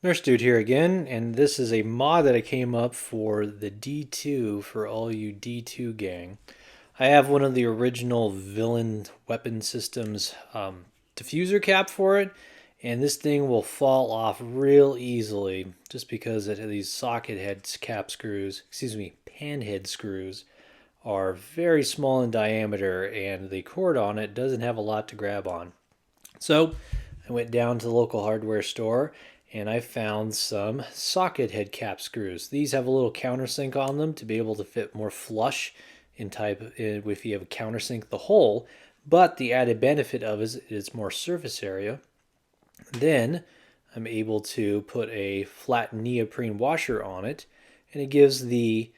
Nurse Dude here again, and this is a mod that I came up for the D2 for all you D2 gang. I have one of the original villain weapon systems diffuser cap for it, and this thing will fall off real easily just because these socket head cap screws, pan head screws, are very small in diameter and the cord on it doesn't have a lot to grab on. So I went down to the local hardware store and I found some socket head cap screws. These have a little countersink on them to be able to fit more flush in type if you have a countersink the hole, but the added benefit of it is it's more surface area. Then I'm able to put a flat neoprene washer on it, and it gives the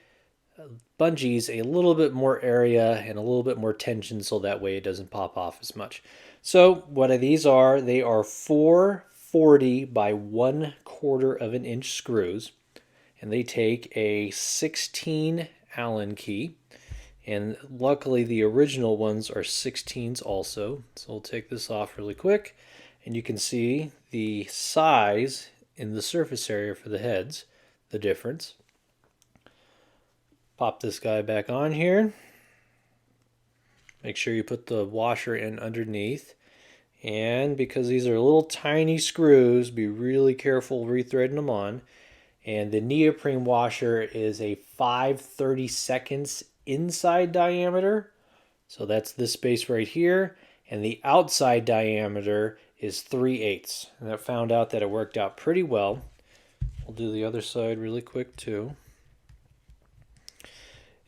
bungees a little bit more area and a little bit more tension so that way it doesn't pop off as much. So what these are, they are 440 by 1/4 of an inch screws, and they take a 16 Allen key, and luckily the original ones are 16s also. So we'll take this off really quick, and you can see the size in the surface area for the heads, the difference. Pop this guy back on here. Make sure you put the washer in underneath. And because these are little tiny screws, be really careful rethreading them on. And the neoprene washer is a 5/32 inside diameter. So that's this space right here. And the outside diameter is 3/8. And I found out that it worked out pretty well. We'll do the other side really quick too.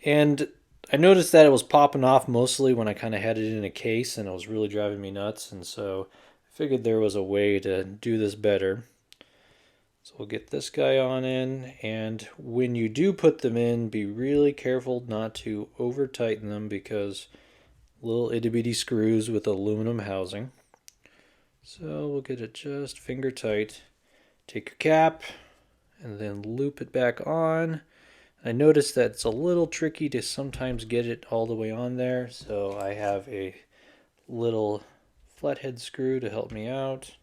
And I noticed that it was popping off mostly when I kind of had it in a case, and it was really driving me nuts. And so I figured there was a way to do this better. So we'll get this guy on in, and when you do put them in, be really careful not to over tighten them because little itty bitty screws with aluminum housing. So we'll get it just finger tight. Take your cap and then loop it back on. I noticed that it's a little tricky to sometimes get it all the way on there, so I have a little flathead screw to help me out.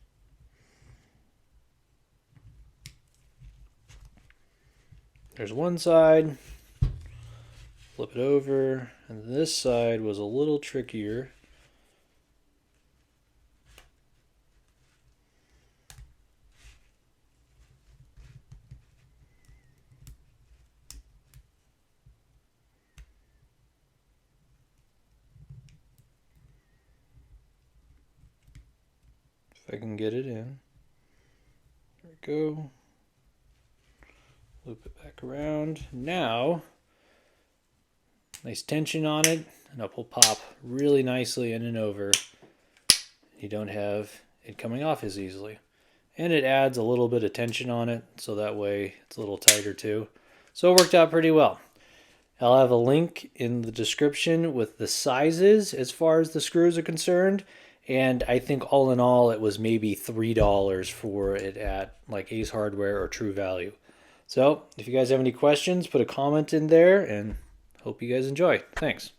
There's one side, flip it over, and this side was a little trickier. If I can get it in. There we go. Loop it back around. Now, nice tension on it, and it will pop really nicely in and over. You don't have it coming off as easily. And it adds a little bit of tension on it, so that way it's a little tighter too. So it worked out pretty well. I'll have a link in the description with the sizes as far as the screws are concerned. And I think all in all, it was maybe $3 for it at like Ace Hardware or True Value. So if you guys have any questions, put a comment in there and hope you guys enjoy. Thanks.